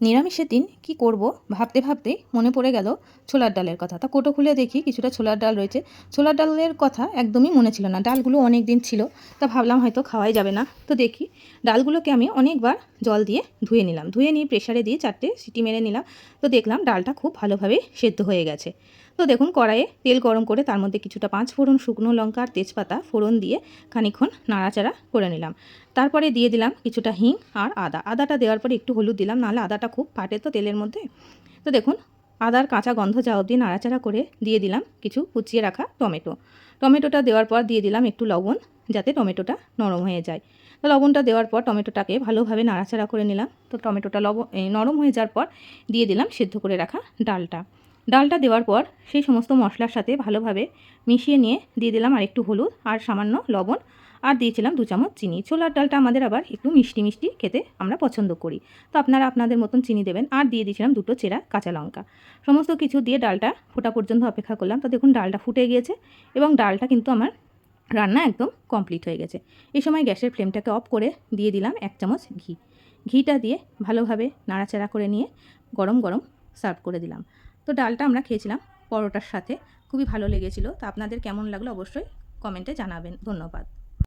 নিরামিষের দিন কি করব ভাবতে ভাবতেই মনে পড়ে গেল ছোলার ডালের কথা। তা কোটো খুলে দেখি কিছুটা ছোলার ডাল রয়েছে। ছোলার ডালের কথা একদমই মনে ছিল না, ডালগুলো অনেক দিন ছিল। তা ভাবলাম হয়তো খাওয়াই যাবে না। তো দেখি ডালগুলোকে আমি অনেকবার জল দিয়ে ধুয়ে নিলাম, ধুয়ে নিয়ে প্রেশারে দিয়ে 4টে সিটি মেরে নিলাম। তো দেখলাম ডালটা খুব ভালোভাবে সেদ্ধ হয়ে গেছে। তো দেখুন কড়াইয়ে তেল গরম করে তার মধ্যে কিছুটা 5 ফোড়ন, শুকনো লঙ্কা আর তেজপাতা ফোড়ন দিয়ে খানিকক্ষণ নাড়াচাড়া করে নিলাম। তারপরে দিয়ে দিলাম কিছুটা হিং আর আদাটা দেওয়ার পরে একটু হলুদ দিলাম, নাহলে আদাটা খুব ফাটে তো তেলের মধ্যে। তো দেখুন আদার কাঁচা গন্ধ যাওয়া অবধি নাড়াচাড়া করে দিয়ে দিলাম কিছু কুচিয়ে রাখা টমেটোটা দেওয়ার পর দিয়ে দিলাম একটু লবণ, যাতে টমেটোটা নরম হয়ে যায়। তো লবণটা দেওয়ার পর টমেটোটাকে ভালোভাবে নাড়াচাড়া করে নিলাম। তো টমেটোটা নরম হয়ে যাওয়ার পর দিয়ে দিলাম সেদ্ধ করে রাখা ডালটা দেওয়ার পর সেই সমস্ত মশলার সাথে ভালোভাবে মিশিয়ে নিয়ে দিয়ে দিলাম আর একটু হলুদ আর সামান্য লবণ, আর দিয়েছিলাম 2 চামচ চিনি। ছোলার ডালটা আমাদের আবার একটু মিষ্টি মিষ্টি খেতে আমরা পছন্দ করি, তো আপনারা আপনাদের মতন চিনি দেবেন। আর দিয়ে দিয়েছিলাম 2টো চেরা কাঁচা লঙ্কা। সমস্ত কিছু দিয়ে ডালটা ফোটা পর্যন্ত অপেক্ষা করলাম। তো দেখুন ডালটা ফুটে গিয়েছে এবং ডালটা কিন্তু আমার রান্না একদম কমপ্লিট হয়ে গেছে। এই সময় গ্যাসের ফ্লেমটাকে অফ করে দিয়ে দিলাম 1 চামচ ঘিটা দিয়ে ভালোভাবে নাড়াচাড়া করে নিয়ে গরম গরম সার্ভ করে দিলাম। তো ডালটা আমরা খেয়েছিলাম পরোটার সাথে, খুবই ভালো লেগেছিল। তো আপনাদের কেমন লাগলো অবশ্যই কমেন্টে জানাবেন। ধন্যবাদ।